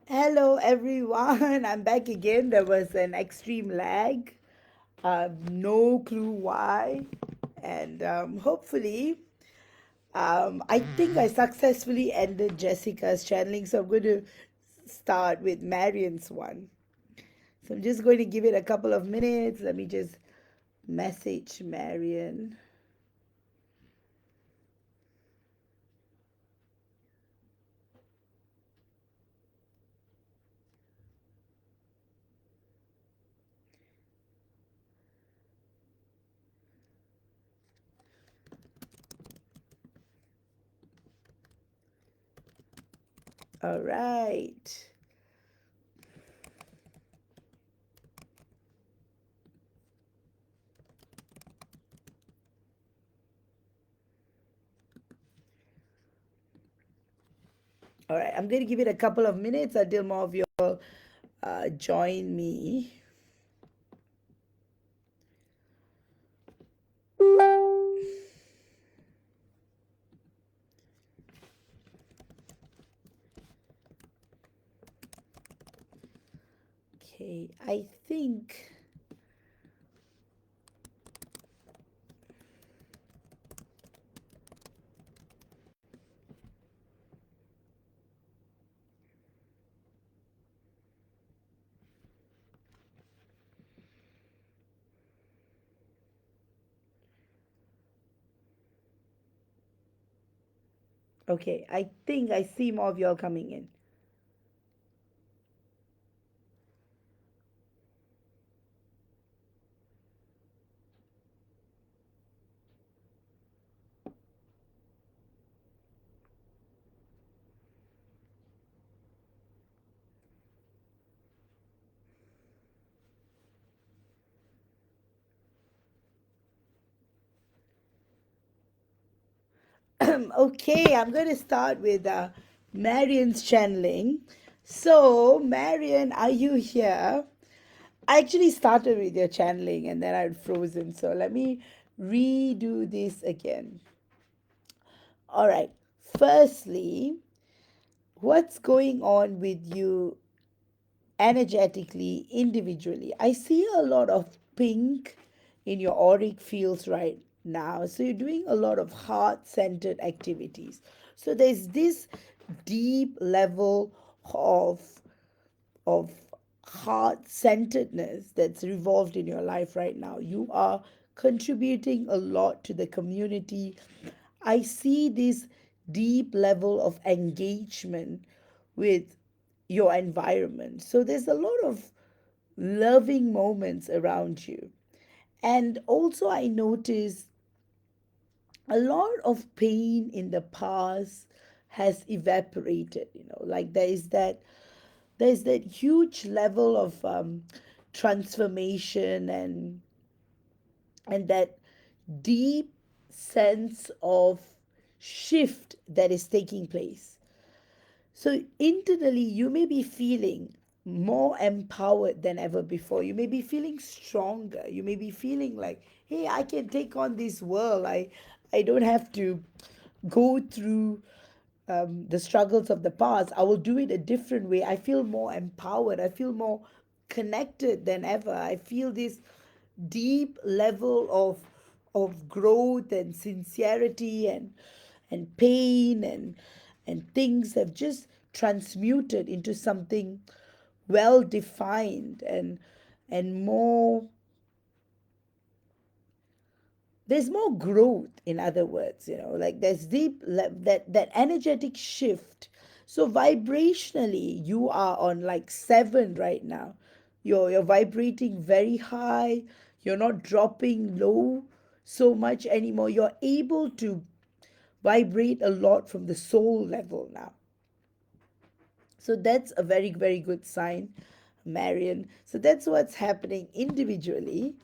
Hello, everyone. I'm back again. There was an extreme lag. No clue why. And hopefully, I think I successfully ended Jessica's channeling. So I'm going to start with Marion's one. So I'm just going to give it a couple of minutes. Let me just message Marion. All right. All right. I'm going to give it a couple of minutes until more of you join me. Okay, I think. Okay, I think I see more of y'all coming in. Okay, I'm going to start with Marion's channeling. So, Marion, are you here? I actually started with your channeling and then I'd frozen. So, let me redo this again. All right. Firstly, what's going on with you energetically, individually? I see a lot of pink in your auric fields right now. So you're doing a lot of heart centered activities. So there's this deep level of of heart centeredness that's revolved in your life right now. You are contributing a lot to the community. I see this deep level of engagement with your environment. So there's a lot of loving moments around you. And also, I notice a lot of pain in the past has evaporated. Like there's that huge level of transformation and that deep sense of shift that is taking place. So internally, you may be feeling more empowered than ever before. You may be feeling stronger. You may be feeling like, hey, I can take on this world. I don't have to go through the struggles of the past. I will do it a different way. I feel more empowered. I feel more connected than ever. I feel this deep level of growth and sincerity and pain and things have just transmuted into something well defined and more. There's more growth, in other words, like there's that energetic shift. So vibrationally you are on like 7 right now. You're vibrating very high. You're not dropping low so much anymore. You're able to vibrate a lot from the soul level now. So that's a very, very good sign, Marion. So that's what's happening individually.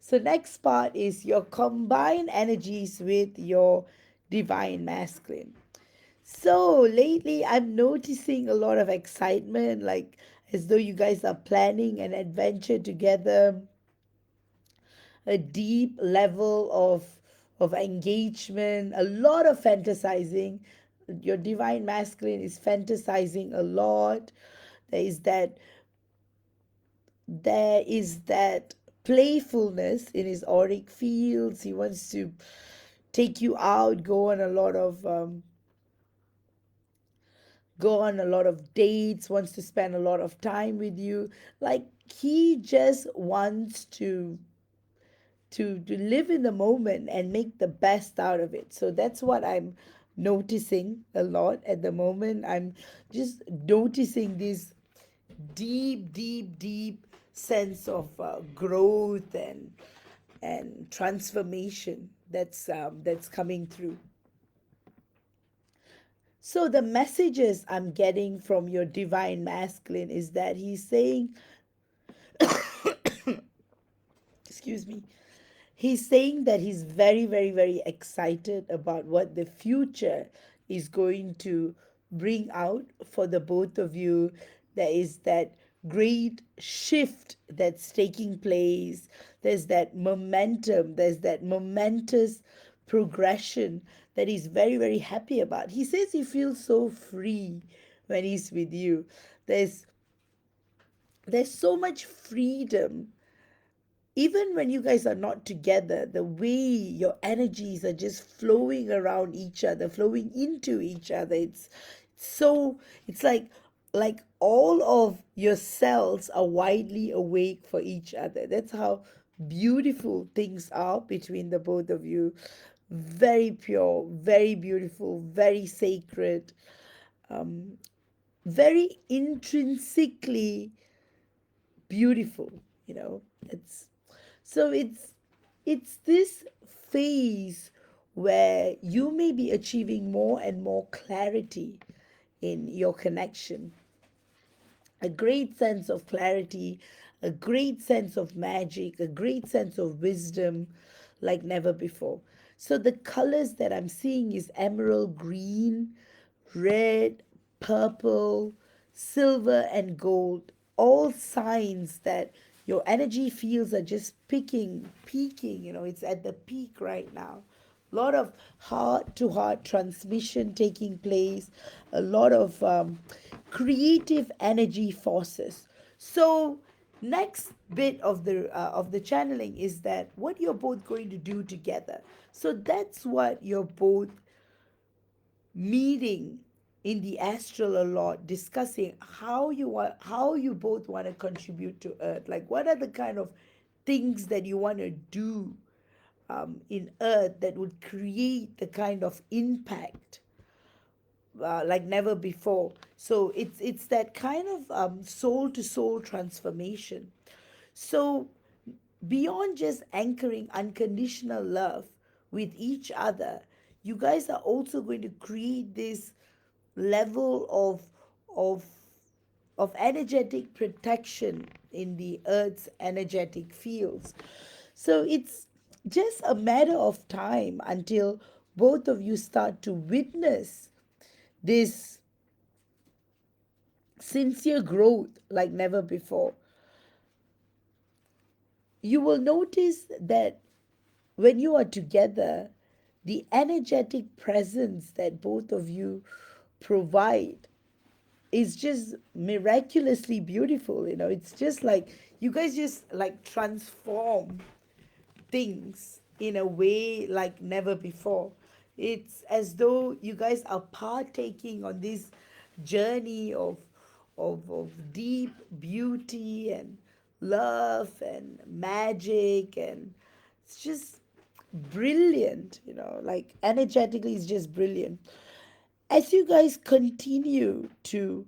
So next part is your combined energies with your divine masculine. So lately I'm noticing a lot of excitement, like as though you guys are planning an adventure together, a deep level of engagement, a lot of fantasizing. Your divine masculine is fantasizing a lot. There is that there is that playfulness in his auric fields. He wants to take you out, go on a lot of dates, wants to spend a lot of time with you. Like he just wants to live in the moment and make the best out of it. So that's what I'm noticing a lot at the moment. I'm just noticing this deep sense of growth and transformation that's coming through. So the messages I'm getting from your divine masculine is that he's saying, excuse me, he's saying that he's very excited about what the future is going to bring out for the both of you. There is that great shift that's taking place. There's that momentum, there's that momentous progression that he's very happy about. He says he feels so free when he's with you. There's there's so much freedom even when you guys are not together. The way your energies are just flowing around each other, flowing into each other, so it's like all of your cells are widely awake for each other. That's how beautiful things are between the both of you. Very pure, very beautiful, very sacred, very intrinsically beautiful. you know it's so it's this phase where you may be achieving more and more clarity in your connection, a great sense of clarity, a great sense of magic, a great sense of wisdom like never before. So the colors that I'm seeing is emerald green, red, purple, silver, and gold. All signs that your energy fields are just peaking. It's at the peak right now. A lot of heart to heart transmission taking place, a lot of creative energy forces. So next bit of the channeling is that what you're both going to do together. So that's what you're both meeting in the astral a lot, discussing how you both want to contribute to earth, like what are the kind of things that you want to do in earth that would create the kind of impact like never before. So it's that kind of soul to soul transformation. So beyond just anchoring unconditional love with each other, you guys are also going to create this level of of energetic protection in the earth's energetic fields. So it's just a matter of time until both of you start to witness this sincere growth like never before. You will notice that when you are together, the energetic presence that both of you provide is just miraculously beautiful. It's just like you guys just like transform things in a way like never before. It's as though you guys are partaking on this journey of deep beauty and love and magic, and it's just brilliant. Like energetically it's just brilliant. As you guys continue to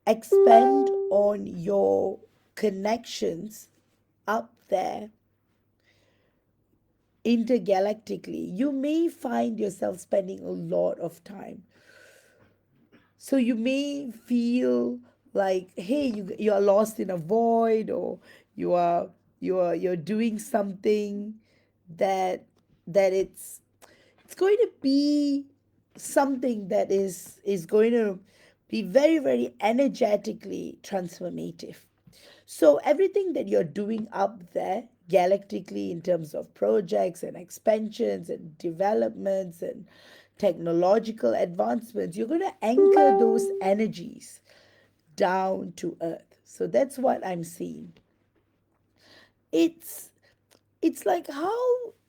expand on your connections up there intergalactically, you may find yourself spending a lot of time. So you may feel like, hey, you are lost in a void, or you're doing something that it's going to be something that is going to be very energetically transformative. So everything that you're doing up there galactically in terms of projects and expansions and developments and technological advancements, you're going to anchor those energies down to earth. So that's what I'm seeing. It's it's like how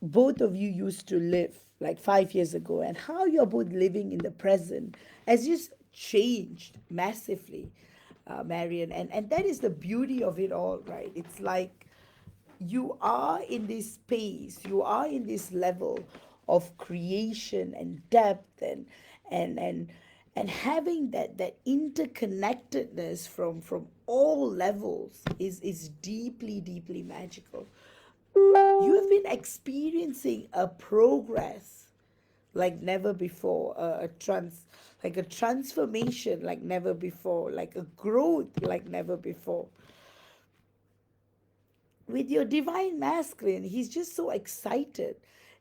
both of you used to live like 5 years ago and how you're both living in the present has just changed massively, Marion. And that is the beauty of it all, right? It's like you are in this space, you are in this level of creation and depth and and and having that interconnectedness from all levels is deeply deeply magical. You have been experiencing a progress like never before, like a transformation like never before, like a growth like never before. With your divine masculine, he's just so excited.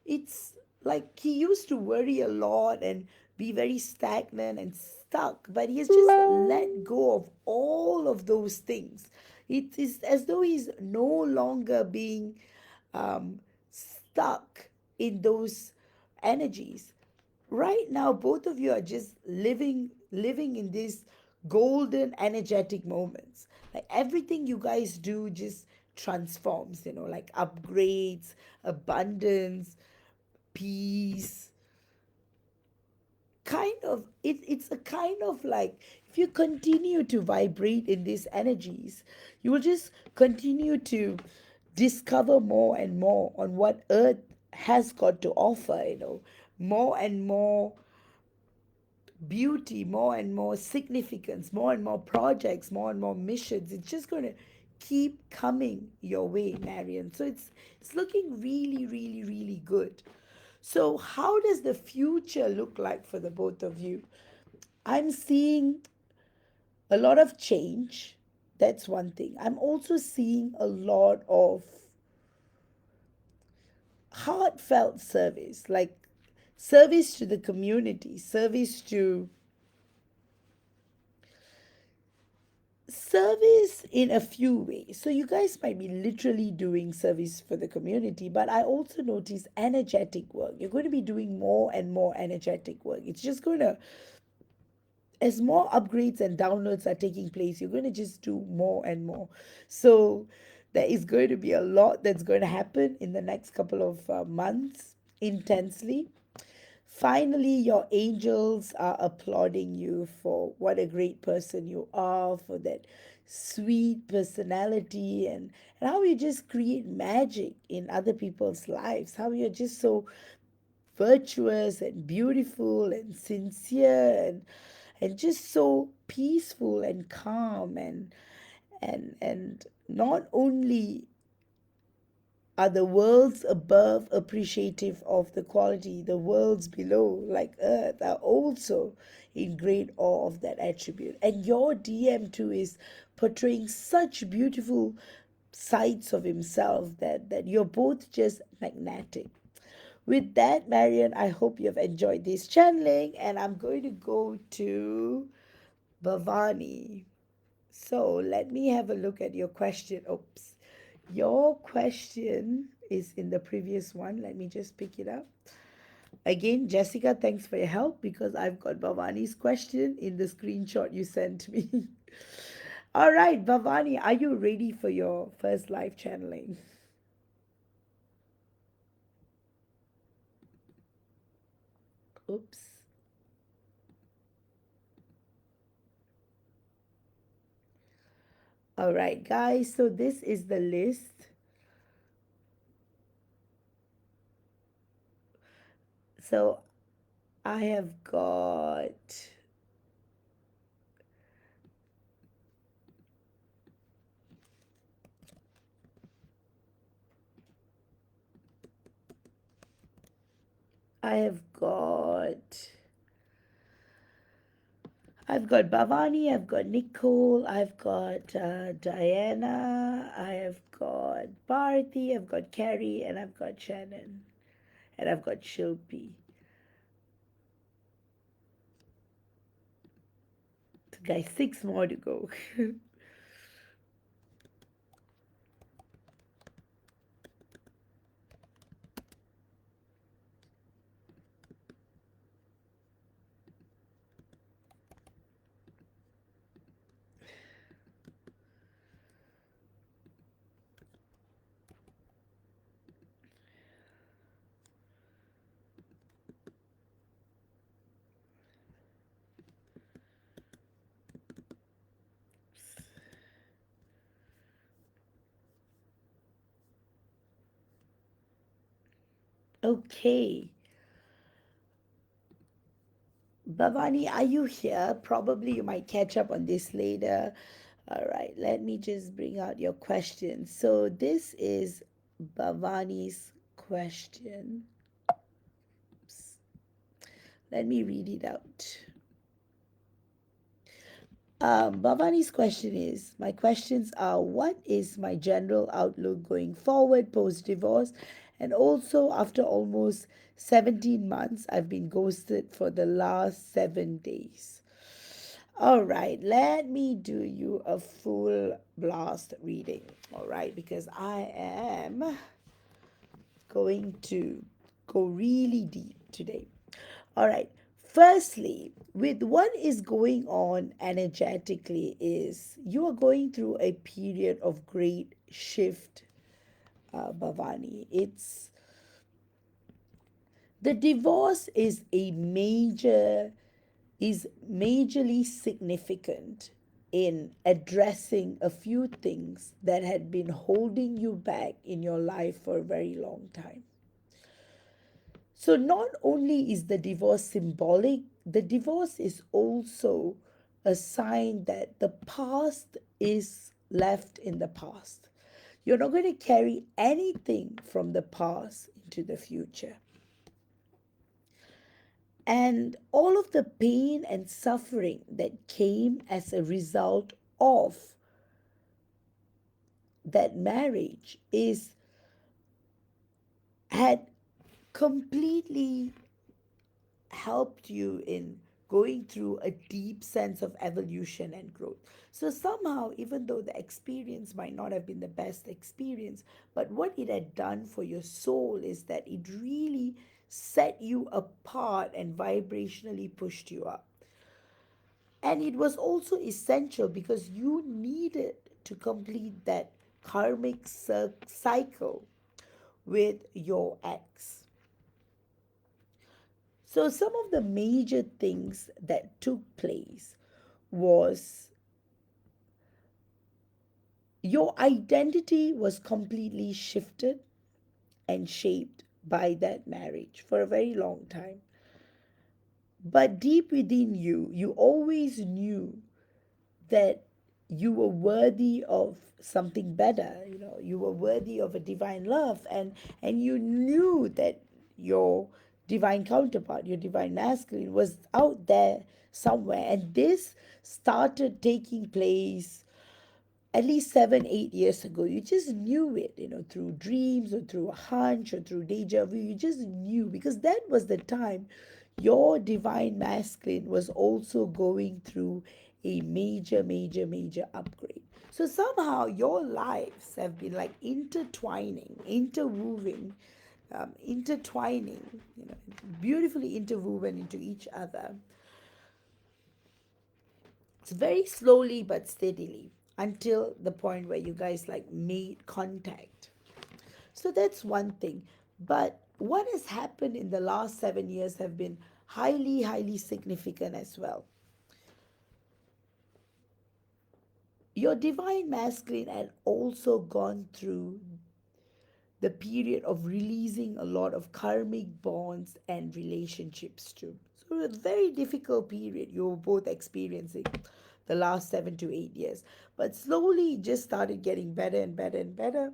It's like he used to worry a lot and be very stagnant and stuck, but he has just let go of all of those things. It is as though he's no longer being stuck in those energies. Right now both of you are just living in these golden energetic moments. Like everything you guys do just transforms, like upgrades, abundance, peace, kind of it's a kind of like, if you continue to vibrate in these energies, you will just continue to discover more and more on what earth has got to offer, more and more beauty, more and more significance, more and more projects, more and more missions. It's just going to keep coming your way, Marion. So it's looking really, really, really good. So how does the future look like for the both of you? I'm seeing a lot of change. That's one thing. I'm also seeing a lot of heartfelt service, like service to the community, service in a few ways. So you guys might be literally doing service for the community, but I also notice energetic work. You're going to be doing more and more energetic work. It's just going to, as more upgrades and downloads are taking place, you're going to just do more and more. So there is going to be a lot that's going to happen in the next couple of months intensely. Finally, your angels are applauding you for what a great person you are, for that sweet personality, and how you just create magic in other people's lives, how you're just so virtuous and beautiful and sincere and just so peaceful and calm and not only are the worlds above appreciative of the quality, the worlds below, like earth, are also in great awe of that attribute. And your DM too is portraying such beautiful sides of himself that you're both just magnetic. With that, Marian, I hope you've enjoyed this channeling, and I'm going to go to Bhavani. So let me have a look at your question. Oops. Your question is in the previous one. Let me just pick it up. Again, Jessica, thanks for your help because I've got Bhavani's question in the screenshot you sent me. All right, Bhavani, are you ready for your first live channeling? Oops. All right, guys, so this is the list. So I have got I have got I've got Bhavani, I've got Nicole, I've got Diana, I have got Bharati, I've got Carrie, and I've got Shannon, and I've got Shilpi. So guys, 6 more to go. Okay. Bhavani, are you here? Probably you might catch up on this later. All right, let me just bring out your question. So, this is Bhavani's question. Let me read it out. Bhavani's question is my questions are what is my general outlook going forward post divorce? And also, after almost 17 months, I've been ghosted for the last 7 days. All right, let me do you a full blast reading. All right, because I am going to go really deep today. All right. Firstly, with what is going on energetically is you are going through a period of great shift, Bhavani. It's the divorce is majorly significant in addressing a few things that had been holding you back in your life for a very long time. So, not only is the divorce symbolic, the divorce is also a sign that the past is left in the past. You're not going to carry anything from the past into the future. And all of the pain and suffering that came as a result of that marriage is had completely helped you in going through a deep sense of evolution and growth. So, somehow, even though the experience might not have been the best experience, but what it had done for your soul is that it really set you apart and vibrationally pushed you up. And it was also essential because you needed to complete that karmic cycle with your ex. So, some of the major things that took place was your identity was completely shifted and shaped by that marriage for a very long time. But deep within you, you always knew that you were worthy of something better. You were worthy of a divine love, and you knew that your divine counterpart, your divine masculine, was out there somewhere. And this started taking place at least 7 8 years ago. You just knew it, through dreams or through a hunch or through deja vu. You just knew because that was the time your divine masculine was also going through a major, major, major upgrade. So somehow your lives have been like intertwining, interwoven, intertwining, beautifully interwoven into each other. It's very slowly but steadily until the point where you guys like made contact. So that's one thing. But what has happened in the last 7 years have been highly, highly significant as well. Your divine masculine had also gone through the period of releasing a lot of karmic bonds and relationships too. So a very difficult period you were both experiencing the last 7 to 8 years. But slowly it just started getting better and better and better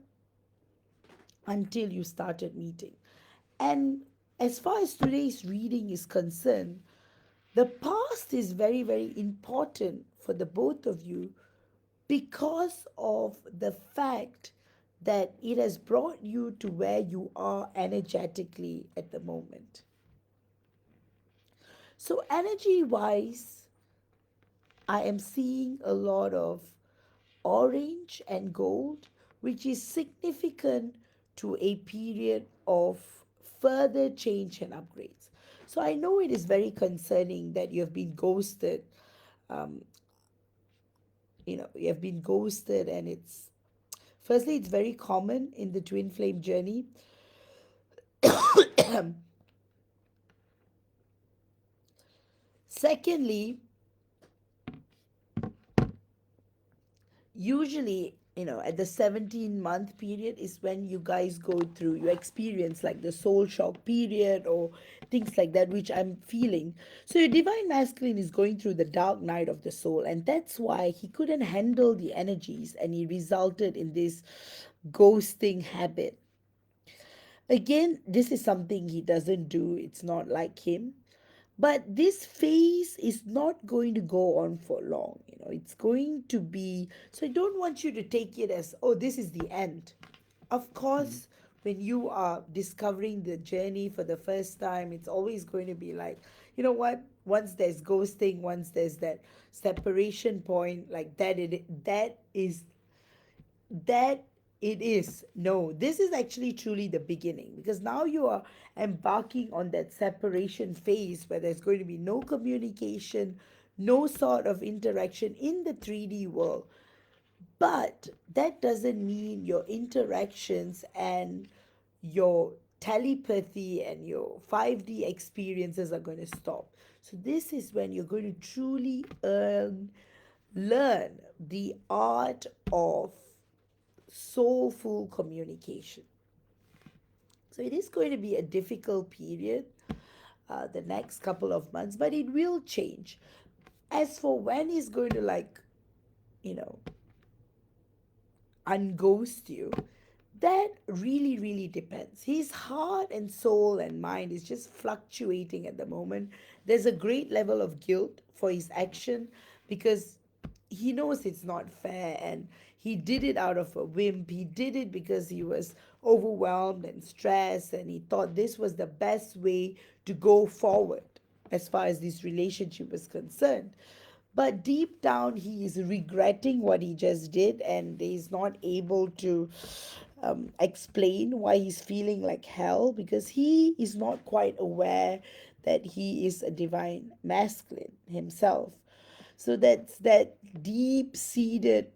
until you started meeting. And as far as today's reading is concerned, the past is very, very important for the both of you because of the fact that it has brought you to where you are energetically at the moment. So, energy wise, I am seeing a lot of orange and gold, which is significant to a period of further change and upgrades. So, I know it is very concerning that you have been ghosted. Um, you have been ghosted, and firstly, it's very common in the twin flame journey. Secondly, usually at the 17-month period is when you guys go through, you experience like the soul shock period or things like that, which I'm feeling. So your divine masculine is going through the dark night of the soul, and that's why he couldn't handle the energies and he resulted in this ghosting habit. Again, this is something he doesn't do, it's not like him. But this phase is not going to go on for long. It's going to be, so I don't want you to take it as, oh, this is the end. Of course, when you are discovering the journey for the first time, it's always going to be like, you know what? Once there's ghosting, once there's that separation point, like that it is. No, this is actually truly the beginning, because now you are embarking on that separation phase where there's going to be no communication, no sort of interaction in the 3D world. But that doesn't mean your interactions and your telepathy and your 5D experiences are going to stop. So this is when you're going to truly learn the art of soulful communication. So it is going to be a difficult period, the next couple of months, but it will change. As for when he's going to, like, you know, unghost you, that really, really depends. His heart and soul and mind is just fluctuating at the moment. There's a great level of guilt for his action because he knows it's not fair, and he did it out of a whim. He did it because he was overwhelmed and stressed, and he thought this was the best way to go forward as far as this relationship was concerned. But deep down, he is regretting what he just did, and he's not able to explain why he's feeling like hell, because he is not quite aware that he is a divine masculine himself. So that's that deep seated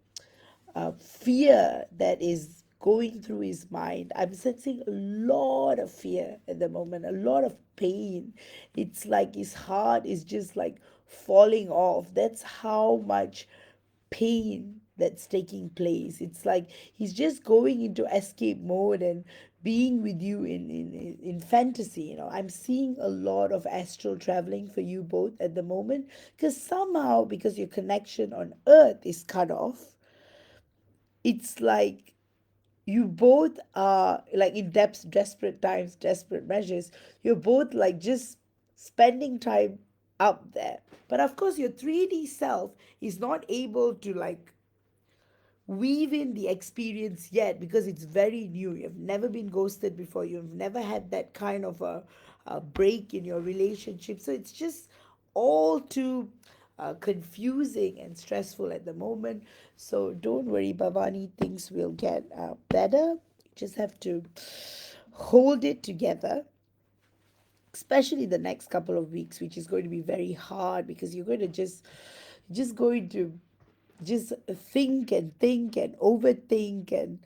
fear that is going through his mind. I'm sensing a lot of fear at the moment, a lot of pain. It's like his heart is just like falling off. That's how much pain that's taking place. It's like he's just going into escape mode and being with you in fantasy. I'm seeing a lot of astral traveling for you both at the moment, because somehow, because your connection on earth is cut off, it's like you both are like in depth, desperate times, desperate measures. You're both like just spending time up there. But of course, your 3D self is not able to like weave in the experience yet, because it's very new. You've never been ghosted before. You've never had that kind of a break in your relationship. So it's just all too confusing and stressful at the moment. So don't worry, Bhavani. Things will get better. You just have to hold it together, especially the next couple of weeks, which is going to be very hard, because you're going to just going to just think and overthink, and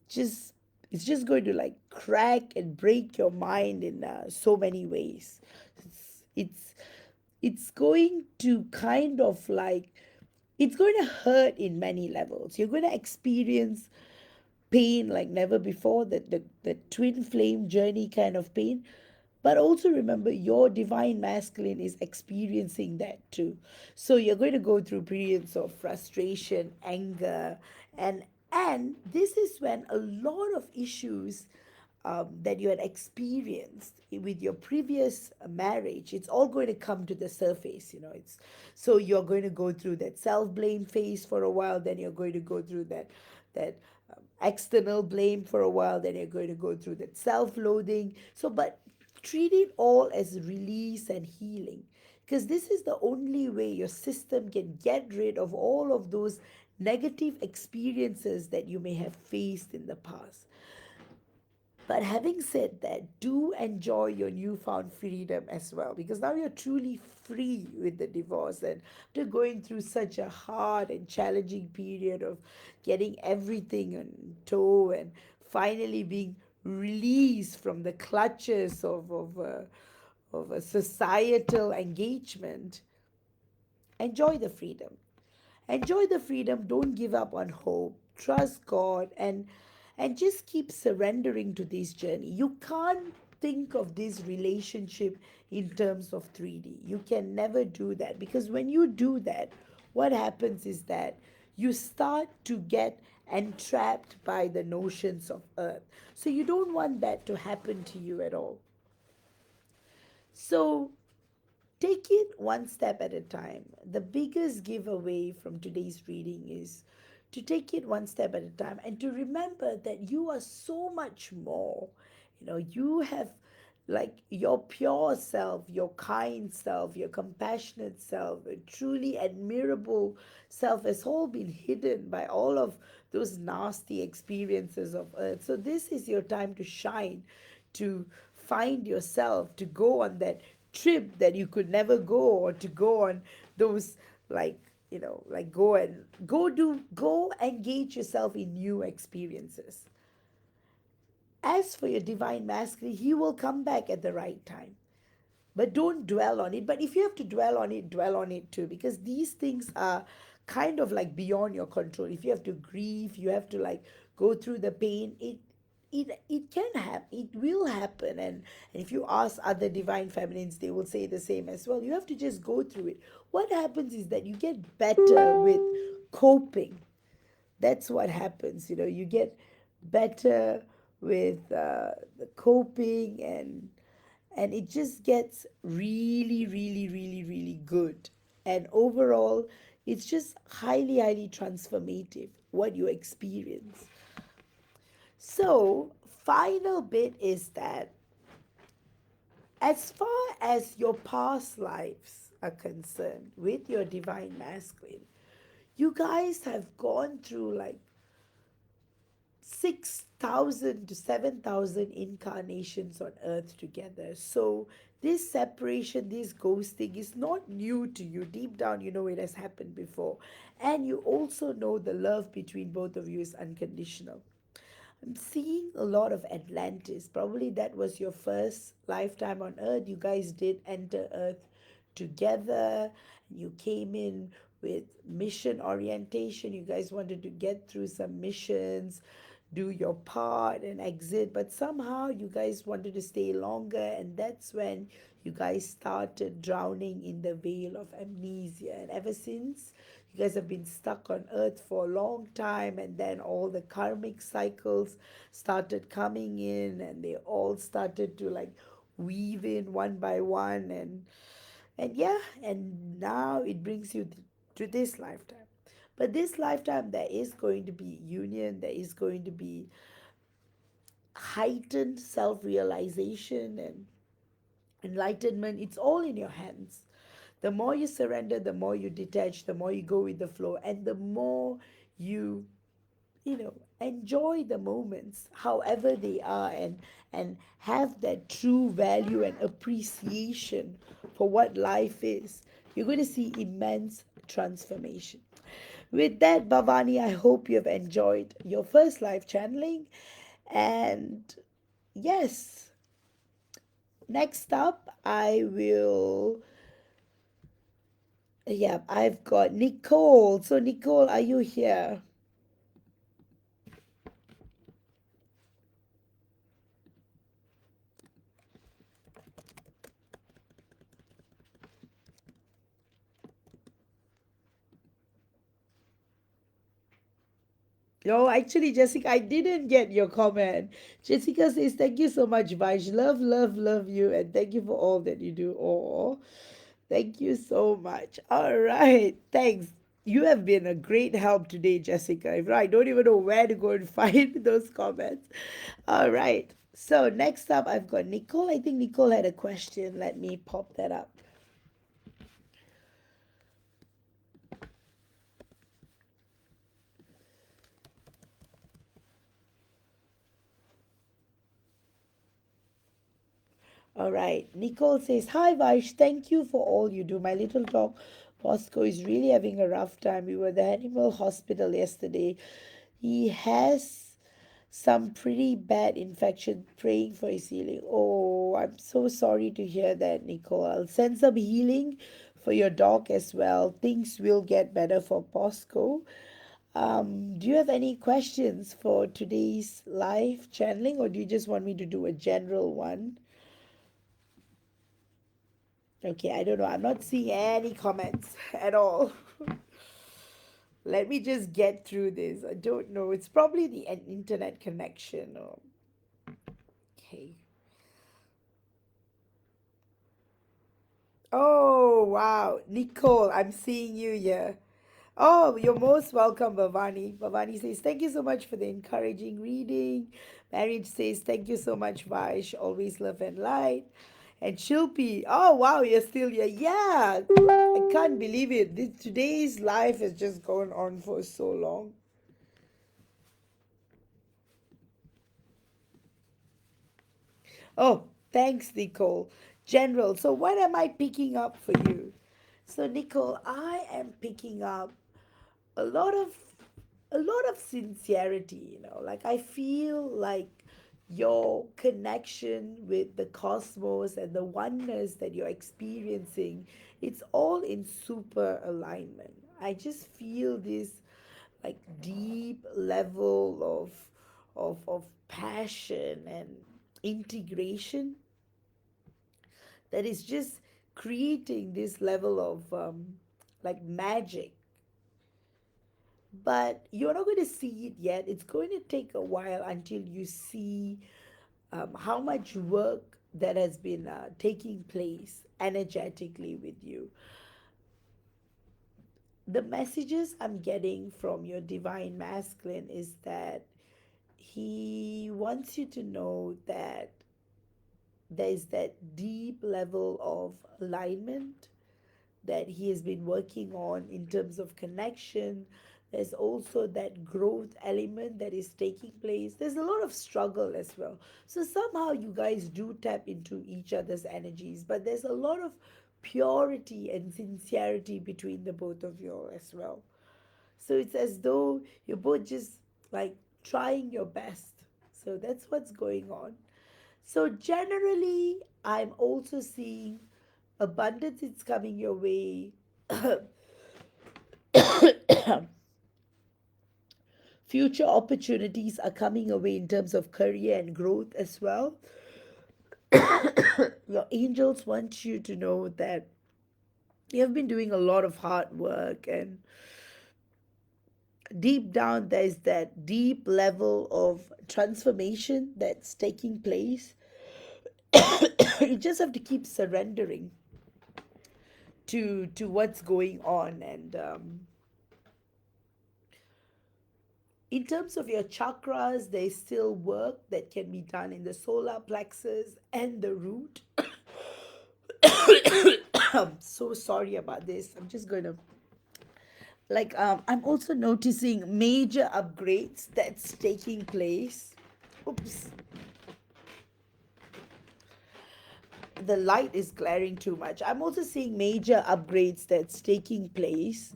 just it's just going to like crack and break your mind in so many ways. It's it's going to kind of like, it's going to hurt in many levels. You're going to experience pain like never before, the twin flame journey kind of pain. But also remember, your divine masculine is experiencing that too. So you're going to go through periods of frustration, anger, and and this is when a lot of issues that you had experienced with your previous marriage, it's all going to come to the surface. It's so you're going to go through that self-blame phase for a while, then you're going to go through that external blame for a while, then you're going to go through that self-loathing. So but treat it all as release and healing, because this is the only way your system can get rid of all of those negative experiences that you may have faced in the past. But having said that, do enjoy your newfound freedom as well, because now you're truly free with the divorce. And after going through such a hard and challenging period of getting everything on tow and finally being released from the clutches of a societal engagement, enjoy the freedom. Enjoy the freedom, don't give up on hope, trust God, and just keep surrendering to this journey. You can't think of this relationship in terms of 3D. You can never do that, because when you do that, what happens is that you start to get entrapped by the notions of earth. So you don't want that to happen to you at all. So take it one step at a time. The biggest giveaway from today's reading is to take it one step at a time and to remember that you are so much more. You have, like, your pure self, your kind self, your compassionate self, a truly admirable self has all been hidden by all of those nasty experiences of earth. So this is your time to shine, to find yourself, to go on that trip that you could never go, or to go on those, like, like, go engage yourself in new experiences. As for your divine masculine, he will come back at the right time, but don't dwell on it. But if you have to dwell on it too, because these things are kind of like beyond your control. If you have to grieve, you have to, like, go through the pain. It can happen, it will happen. And if you ask other divine feminines, they will say the same as well. You have to just go through it. What happens is that you get better with coping. That's what happens. You get better with the coping, and it just gets really, really, really, really good. And overall, it's just highly, highly transformative what you experience. So, final bit is that as far as your past lives are concerned with your divine masculine, you guys have gone through like 6,000 to 7,000 incarnations on earth together. So this separation, this ghosting is not new to you. Deep down, you know it has happened before. And you also know the love between both of you is unconditional. I'm seeing a lot of Atlantis. Probably that was your first lifetime on Earth. You guys did enter Earth together. You came in with mission orientation. You guys wanted to get through some missions, do your part, and exit. But somehow you guys wanted to stay longer, and that's when you guys started drowning in the veil of amnesia. And ever since, you guys have been stuck on earth for a long time, and then all the karmic cycles started coming in, and they all started to, like, weave in one by one. And yeah, and now it brings you to this lifetime. But this lifetime, there is going to be union, there is going to be heightened self-realization and enlightenment. It's all in your hands. The more you surrender, the more you detach, the more you go with the flow, and the more you enjoy the moments however they are, and have that true value and appreciation for what life is. You're going to see immense transformation. With that, Bhavani, I hope you have enjoyed your first live channeling. And yes, next up, I've got Nicole. So, Nicole, are you here? No, actually, Jessica, I didn't get your comment. Jessica says, thank you so much, Vaj. Love, love, love you. And thank you for all that you do. Oh, thank you so much. All right. Thanks. You have been a great help today, Jessica. I don't even know where to go and find those comments. All right. So next up, I've got Nicole. I think Nicole had a question. Let me pop that up. All right. Nicole says, hi, Vaish. Thank you for all you do. My little dog, Bosco, is really having a rough time. We were at the animal hospital yesterday. He has some pretty bad infection, praying for his healing. Oh, I'm so sorry to hear that, Nicole. I'll send some healing for your dog as well. Things will get better for Bosco. Do you have any questions for today's live channeling, or do you just want me to do a general one? Okay, I don't know. I'm not seeing any comments at all. Let me just get through this. I don't know. It's probably the internet connection. Or... Okay. Oh, wow. Nicole, I'm seeing you here. Oh, you're most welcome, Bhavani. Bhavani says, thank you so much for the encouraging reading. Marriage says, thank you so much, Vaish. Always love and light. And Shilpi, oh, wow, you're still here. Yeah, I can't believe it. Today's life has just gone on for so long. Oh, thanks, Nicole. General, so what am I picking up for you? So, Nicole, I am picking up a lot of sincerity, like I feel like your connection with the cosmos and the oneness that you're experiencing, it's all in super alignment. I just feel this like deep level of passion and integration that is just creating this level of like magic, but you're not going to see it yet. It's going to take a while until you see how much work that has been taking place energetically with you. The messages I'm getting from your divine masculine is that he wants you to know that there's that deep level of alignment that he has been working on in terms of connection. There's also that growth element that is taking place. There's a lot of struggle as well. So somehow you guys do tap into each other's energies, but there's a lot of purity and sincerity between the both of you all as well. So it's as though you're both just like trying your best. So that's what's going on. So generally, I'm also seeing abundance is coming your way. Future opportunities are coming away in terms of career and growth as well. Your angels want you to know that you have been doing a lot of hard work, and deep down there's that deep level of transformation that's taking place. You just have to keep surrendering to what's going on. And in terms of your chakras, there's still work that can be done in the solar plexus and the root. I'm so sorry about this. I'm just going to I'm also noticing major upgrades that's taking place. Oops. The light is glaring too much. I'm also seeing major upgrades that's taking place.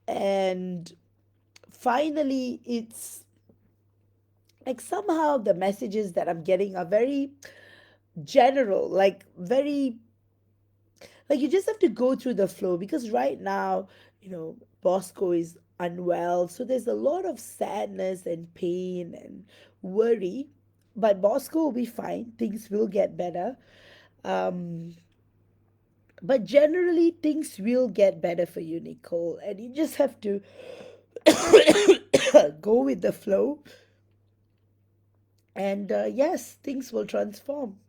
And finally, it's like somehow the messages that I'm getting are very general, like very, like you just have to go through the flow, because right now, Bosco is unwell. So there's a lot of sadness and pain and worry. But Bosco will be fine. Things will get better. Um, but generally, things will get better for you, Nicole. And you just have to go with the flow. And yes, things will transform.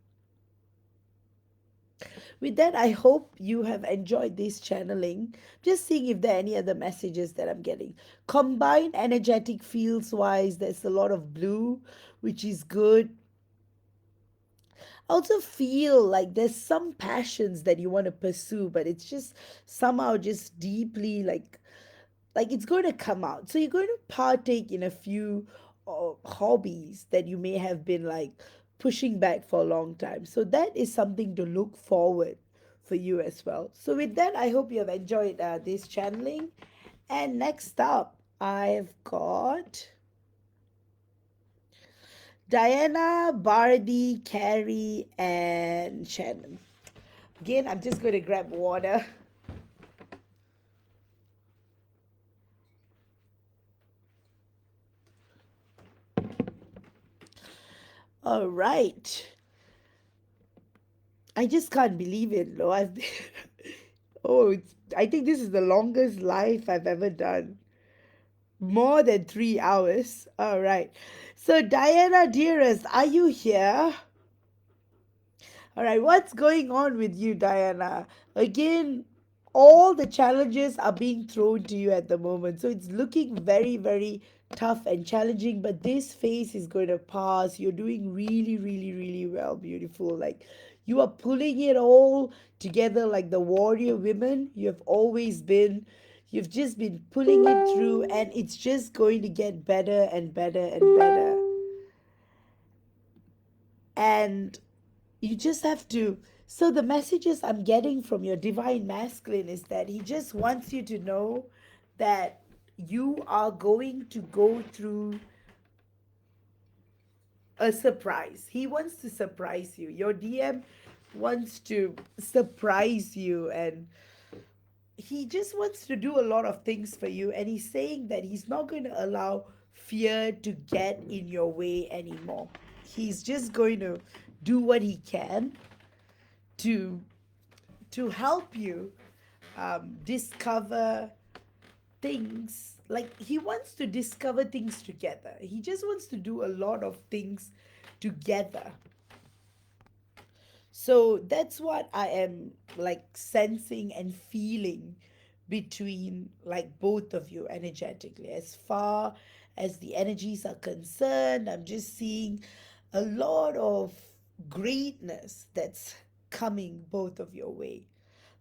With that, I hope you have enjoyed this channeling. Just seeing if there are any other messages that I'm getting. Combined energetic fields wise, there's a lot of blue, which is good. I also feel like there's some passions that you want to pursue, but it's just somehow just deeply like it's going to come out. So you're going to partake in a few hobbies that you may have been like pushing back for a long time. So that is something to look forward for you as well. So with that, I hope you have enjoyed this channeling. And next up, I've got Diana, Bardi, Carrie, and Shannon. Again, I'm just going to grab water. All right. I just can't believe it, though. I've been, oh, I think this is the longest live I've ever done. More than 3 hours. All right. So, Diana, dearest, are you here? All right, what's going on with you, Diana? Again, all the challenges are being thrown to you at the moment. So it's looking very, very tough and challenging, but this phase is going to pass. You're doing really, really, really well, beautiful. Like you are pulling it all together like the warrior women you have always been. You've just been pulling it through, and it's just going to get better and better and better. And you just have to. So the messages I'm getting from your divine masculine is that he just wants you to know that you are going to go through a surprise. He wants to surprise you. Your DM wants to surprise you, and he just wants to do a lot of things for you, and he's saying that he's not going to allow fear to get in your way anymore. He's just going to do what he can to help you discover things. Like he wants to discover things together. He just wants to do a lot of things together. So that's what I am like sensing and feeling between like both of you energetically. As far as the energies are concerned, I'm just seeing a lot of greatness that's coming both of your way.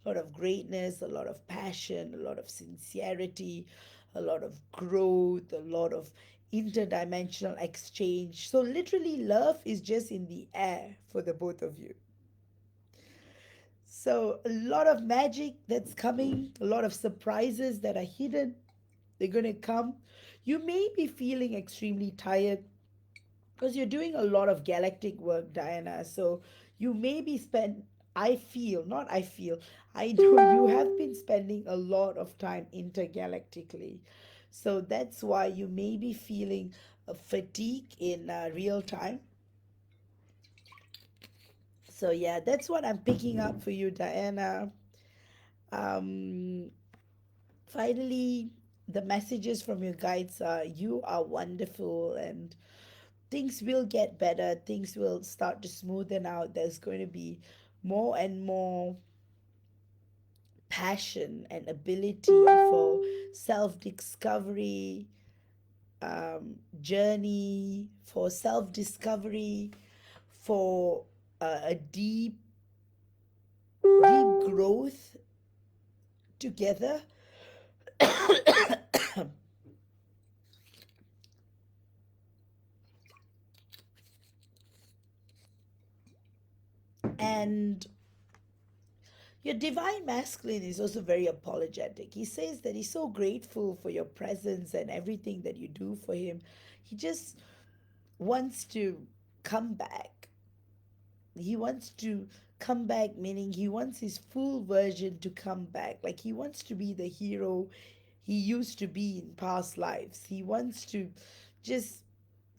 A lot of greatness, a lot of passion, a lot of sincerity, a lot of growth, a lot of interdimensional exchange. So, literally, love is just in the air for the both of you. So, a lot of magic that's coming, a lot of surprises that are hidden. They're going to come. You may be feeling extremely tired because you're doing a lot of galactic work, Diana. So you may be spend. I feel, not I feel. I know you have been spending a lot of time intergalactically. So that's why you may be feeling a fatigue in real time. So yeah, that's what I'm picking up for you, Diana. Um, Finally, the messages from your guides are you are wonderful, and things will get better. Things will start to smoothen out. There's going to be more and more passion and ability for self discovery, journey, for self discovery, for a deep growth together. And your divine masculine is also very apologetic. He says that he's so grateful for your presence and everything that you do for him. He just wants to come back. He wants to come back, meaning he wants his full version to come back. Like he wants to be the hero he used to be in past lives. He wants to just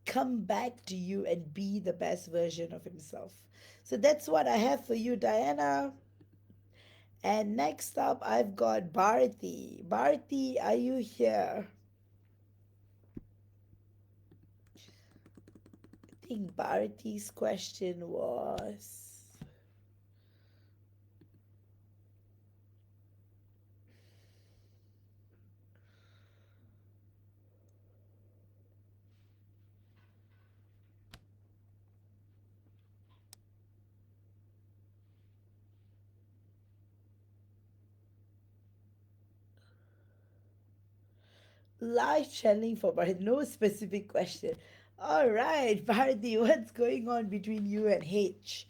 come back to you and be the best version of himself. So that's what I have for you, Diana. And next up, I've got Bharati. Bharati, are you here? I think Bharati's question was live channeling for Bharati. No specific question. All right, Bharati, what's going on between you and H?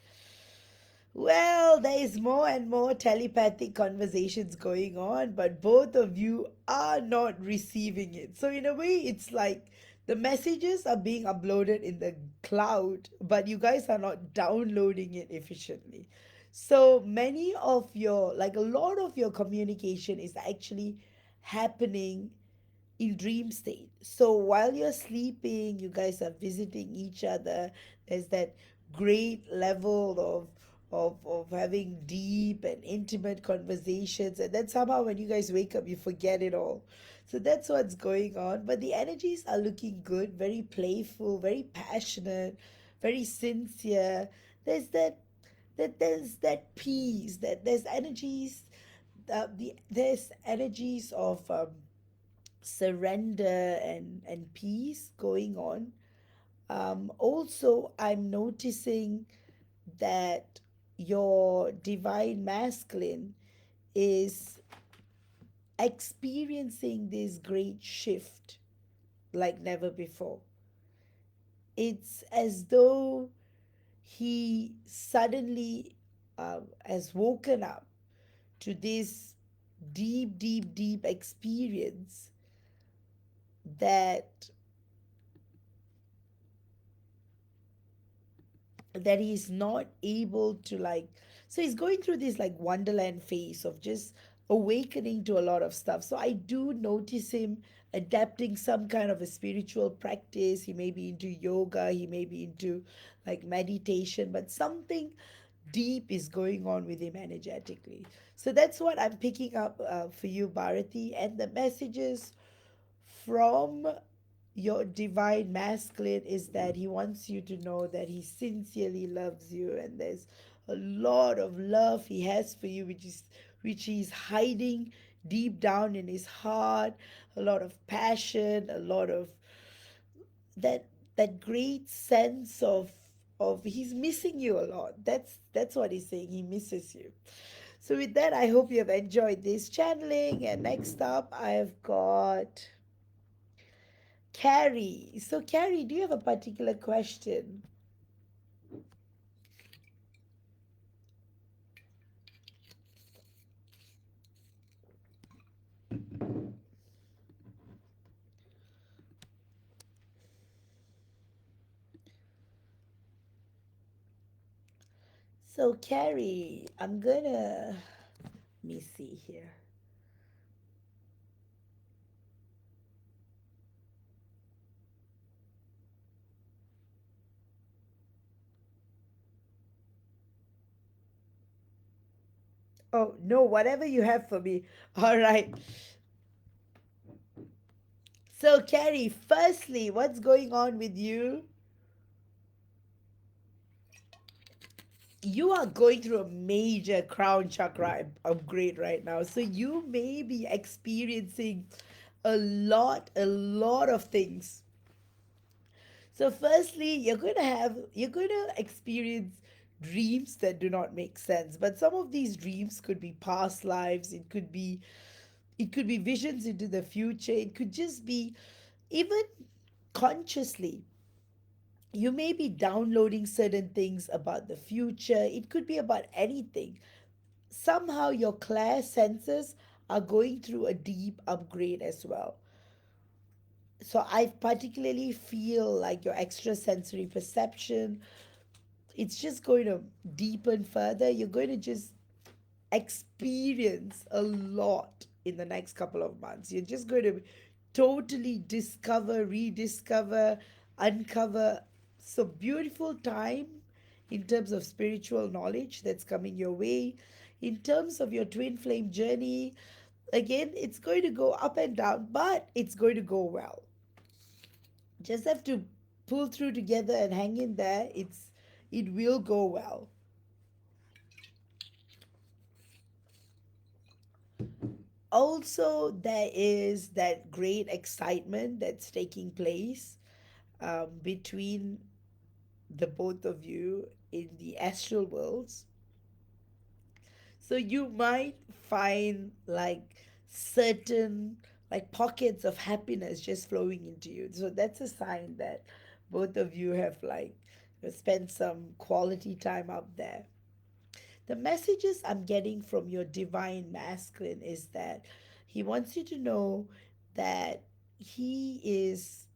Well, there is more and more telepathic conversations going on, but both of you are not receiving it. So, in a way, it's like the messages are being uploaded in the cloud, but you guys are not downloading it efficiently. So, many of your, like a lot of your communication is actually happening in dream state. So while you're sleeping, you guys are visiting each other. There's that great level of having deep and intimate conversations, and then somehow when you guys wake up, you forget it all. So that's what's going on. But the energies are looking good, very playful, very passionate, very sincere. There's there's that peace, that there's energies, there's energies of surrender and peace going on. Also, I'm noticing that your divine masculine is experiencing this great shift like never before. It's as though he suddenly has woken up to this deep, deep, deep experience that he's not able to like, so he's going through this like wonderland phase of just awakening to a lot of stuff. So I do notice him adapting some kind of a spiritual practice. He may be into yoga, he may be into like meditation, but something deep is going on with him energetically. So that's what I'm picking up for you, Bharati. And the messages from your divine masculine is that he wants you to know that he sincerely loves you, and there's a lot of love he has for you, which he's hiding deep down in his heart. A lot of passion, a lot of that great sense of he's missing you a lot. That's what he's saying. He misses you. So with that, I hope you have enjoyed this channeling. And next up, I've got Carrie. So, Carrie, do you have a particular question? So, Carrie, I'm gonna, let me see here. Oh, no, whatever you have for me. All right. So, Carrie, firstly, what's going on with you? You are going through a major crown chakra upgrade right now. So, you may be experiencing a lot of things. So firstly, you're going to experience dreams that do not make sense. But some of these dreams could be past lives, it could be visions into the future, it could just be even consciously. You may be downloading certain things about the future. It could be about anything. Somehow your clair senses are going through a deep upgrade as well. So I particularly feel like your extrasensory perception, it's just going to deepen further. You're going to just experience a lot in the next couple of months. You're just going to totally discover, rediscover, uncover some beautiful time in terms of spiritual knowledge that's coming your way. In terms of your twin flame journey, again, it's going to go up and down, but it's going to go well. Just have to pull through together and hang in there. It will go well. Also, there is that great excitement that's taking place between the both of you in the astral worlds. So you might find like certain like pockets of happiness just flowing into you. So that's a sign that both of you have like spent some quality time up there. The messages I'm getting from your divine masculine is that he wants you to know that he is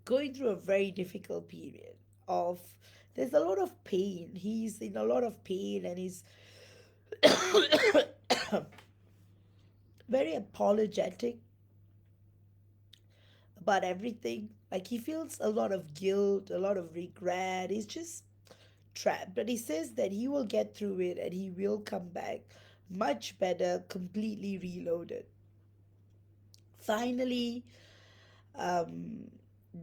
going through a very difficult period of, there's a lot of pain. He's in a lot of pain and he's very apologetic about everything. Like he feels a lot of guilt, a lot of regret. He's just trapped. But he says that he will get through it and he will come back much better, completely reloaded. Finally, um,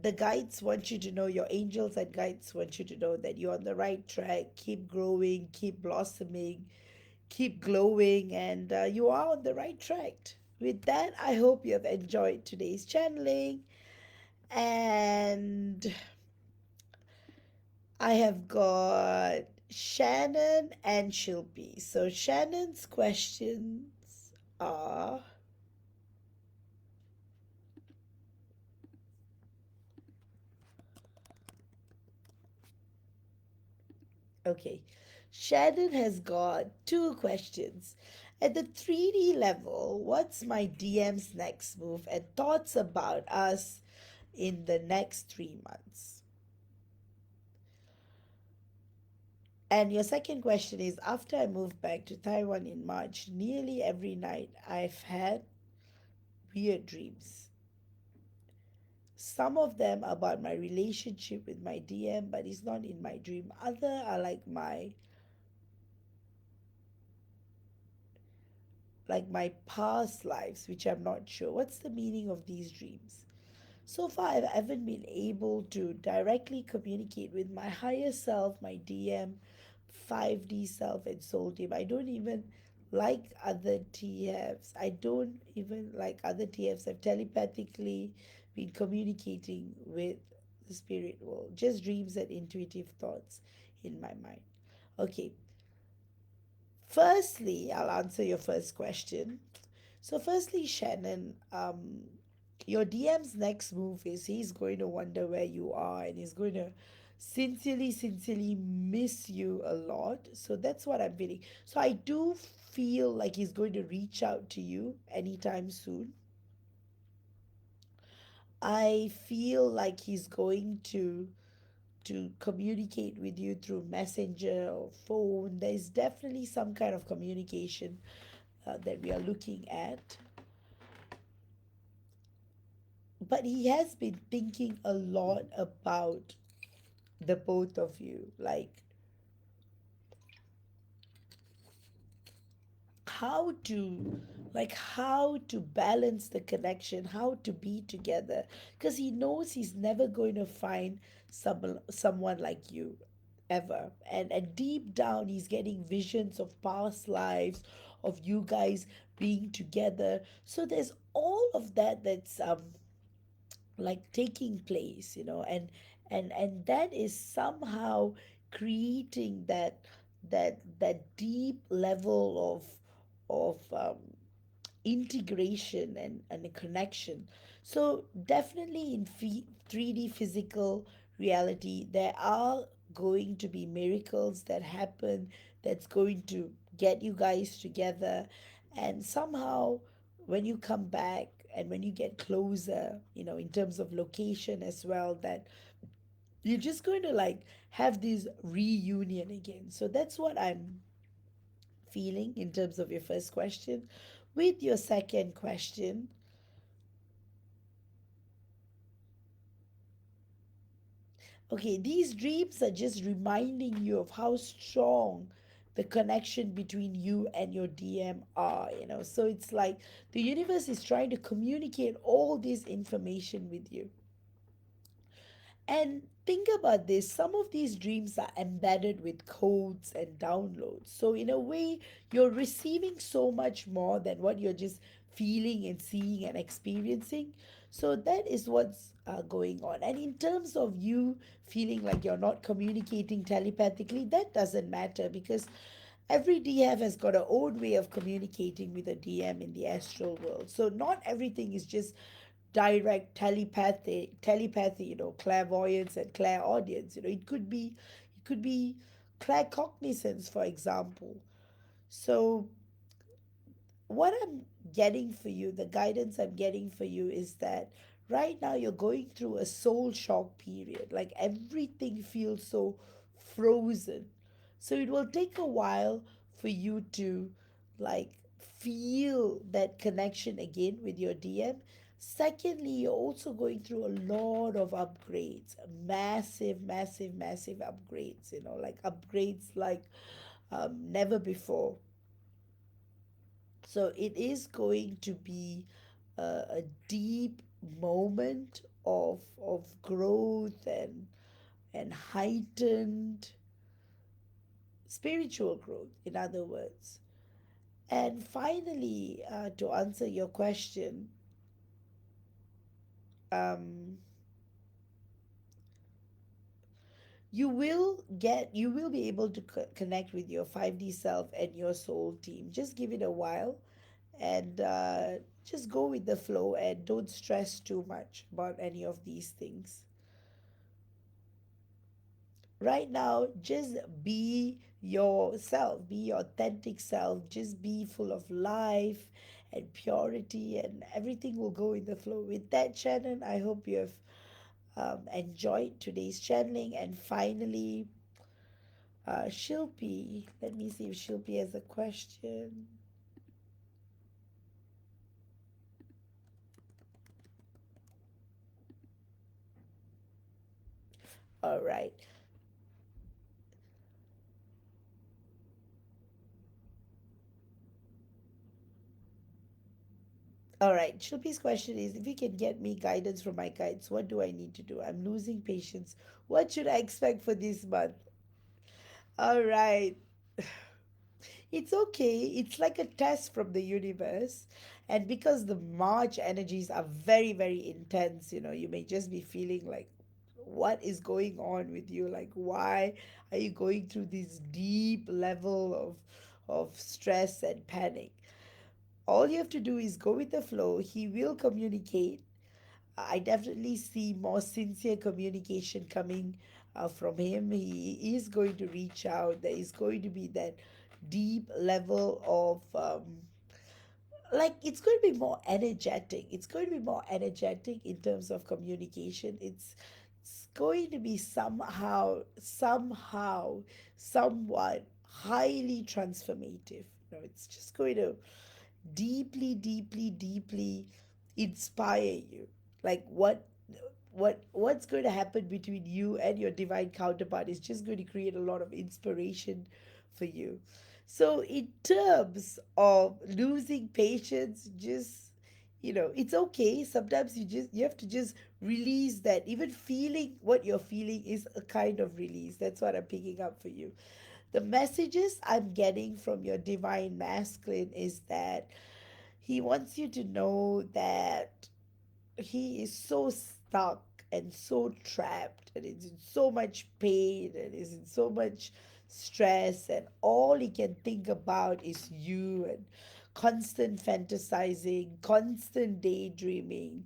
the guides want you to know, your angels and guides want you to know that you're on the right track. Keep growing, keep blossoming, keep glowing, and you are on the right track. With that, I hope you have enjoyed today's channeling. And I have got Shannon and Shilpi. So, Shannon's questions are, okay. Shannon has got two questions. At the 3D level, what's my DM's next move and thoughts about us in the next 3 months? And your second question is, after I moved back to Taiwan in March, nearly every night I've had weird dreams. Some of them about my relationship with my DM, but it's not in my dream. Other are like my past lives, which I'm not sure. What's the meaning of these dreams? So far, I haven't been able to directly communicate with my higher self, my DM, 5D self, and soul team. I don't even like other TFs. I don't even like other TFs. I've telepathically been communicating with the spirit world. Just dreams and intuitive thoughts in my mind. Okay, firstly, I'll answer your first question. So, firstly, Shannon, your DM's next move is he's going to wonder where you are and he's going to sincerely, sincerely miss you a lot. So, that's what I'm feeling. So, I do feel like he's going to reach out to you anytime soon. I feel like he's going to communicate with you through messenger or phone. There's definitely some kind of communication that we are looking at. But he has been thinking a lot about the both of you, how to how to balance the connection, how to be together, because he knows he's never going to find someone like you ever. And deep down he's getting visions of past lives, of you guys being together. So there's all of that that's like taking place, and that is somehow creating that deep level of integration and a connection. So definitely in 3D physical reality, there are going to be miracles that happen, that's going to get you guys together. And somehow when you come back and when you get closer, in terms of location as well, that you're just going to have this reunion again. So that's what I'm feeling in terms of your first question. With your second question, okay, these dreams are just reminding you of how strong the connection between you and your DM are. So it's like the universe is trying to communicate all this information with you. And think about this, some of these dreams are embedded with codes and downloads. So, in a way, you're receiving so much more than what you're just feeling and seeing and experiencing. So, that is what's going on. And in terms of you feeling like you're not communicating telepathically, that doesn't matter, because every DF has got a own way of communicating with a DM in the astral world. So, not everything is just direct telepathy, clairvoyance and clairaudience. It could be claircognizance, for example. So what I'm getting for you, the guidance I'm getting for you, is that right now you're going through a soul shock period. Like everything feels so frozen. So it will take a while for you to like feel that connection again with your DM. Secondly, you're also going through a lot of upgrades, massive, massive, massive upgrades, like upgrades like never before. So it is going to be a deep moment of growth and heightened spiritual growth, in other words. And finally, to answer your question, um, you will be able to connect with your 5D self and your soul team. Just give it a while, and just go with the flow, and don't stress too much about any of these things. Right now, just be yourself, be your authentic self, just be full of life and purity, and everything will go in the flow. With that, Shannon, I hope you have enjoyed today's channeling. And finally, Shilpi, let me see if Shilpi has a question. All right. All right. Shilpi's question is, if you can get me guidance from my guides, what do I need to do? I'm losing patience. What should I expect for this month? All right. It's okay. It's like a test from the universe. And because the March energies are very, very intense, you may just be feeling like, what is going on with you? Like, why are you going through this deep level of stress and panic? All you have to do is go with the flow. He will communicate. I definitely see more sincere communication coming from him. He is going to reach out. There is going to be that deep level of like, it's going to be more energetic. It's going to be more energetic in terms of communication. It's going to be somehow, somewhat highly transformative. It's just going to deeply, deeply, deeply inspire you. Like, what's going to happen between you and your divine counterpart is just going to create a lot of inspiration for you. So in terms of losing patience, just, it's okay. Sometimes you have to just release that. Even feeling what you're feeling is a kind of release. That's what I'm picking up for you. The messages I'm getting from your divine masculine is that he wants you to know that he is so stuck and so trapped and is in so much pain and is in so much stress, and all he can think about is you, and constant fantasizing, constant daydreaming,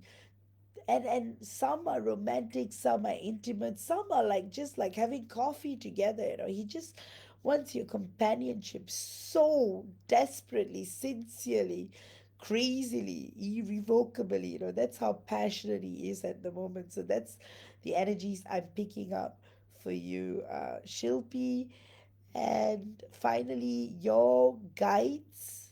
and some are romantic, some are intimate, some are like just like having coffee together. He just wants your companionship so desperately, sincerely, crazily, irrevocably. That's how passionate he is at the moment. So that's the energies I'm picking up for you, Shilpi. And finally, your guides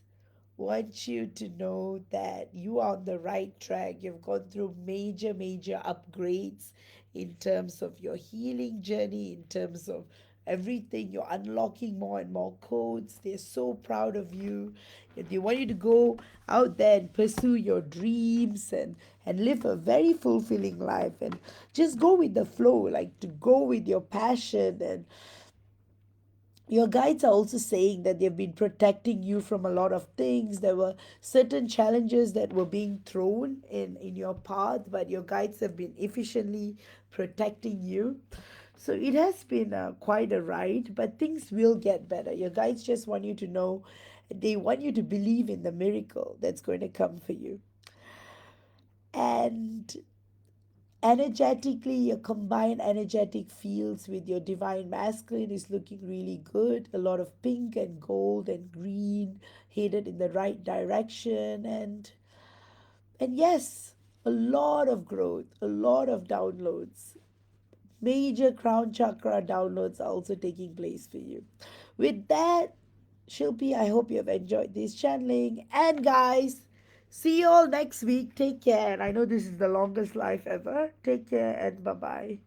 want you to know that you are on the right track. You've gone through major, major upgrades in terms of your healing journey, in terms of everything. You're unlocking more and more codes. They're so proud of you. And they want you to go out there and pursue your dreams and live a very fulfilling life, and just go with the flow, like to go with your passion. And your guides are also saying that they've been protecting you from a lot of things. There were certain challenges that were being thrown in your path, but your guides have been efficiently protecting you. So it has been quite a ride, but things will get better. Your guides just want you to know, they want you to believe in the miracle that's going to come for you. And energetically, your combined energetic fields with your divine masculine is looking really good. A lot of pink and gold and green headed in the right direction. And yes, a lot of growth, a lot of downloads. Major crown chakra downloads are also taking place for you. With that, Shilpi, I hope you have enjoyed this channeling. And guys, See you all next week. Take care. And I know this is the longest life ever. Take care and bye bye.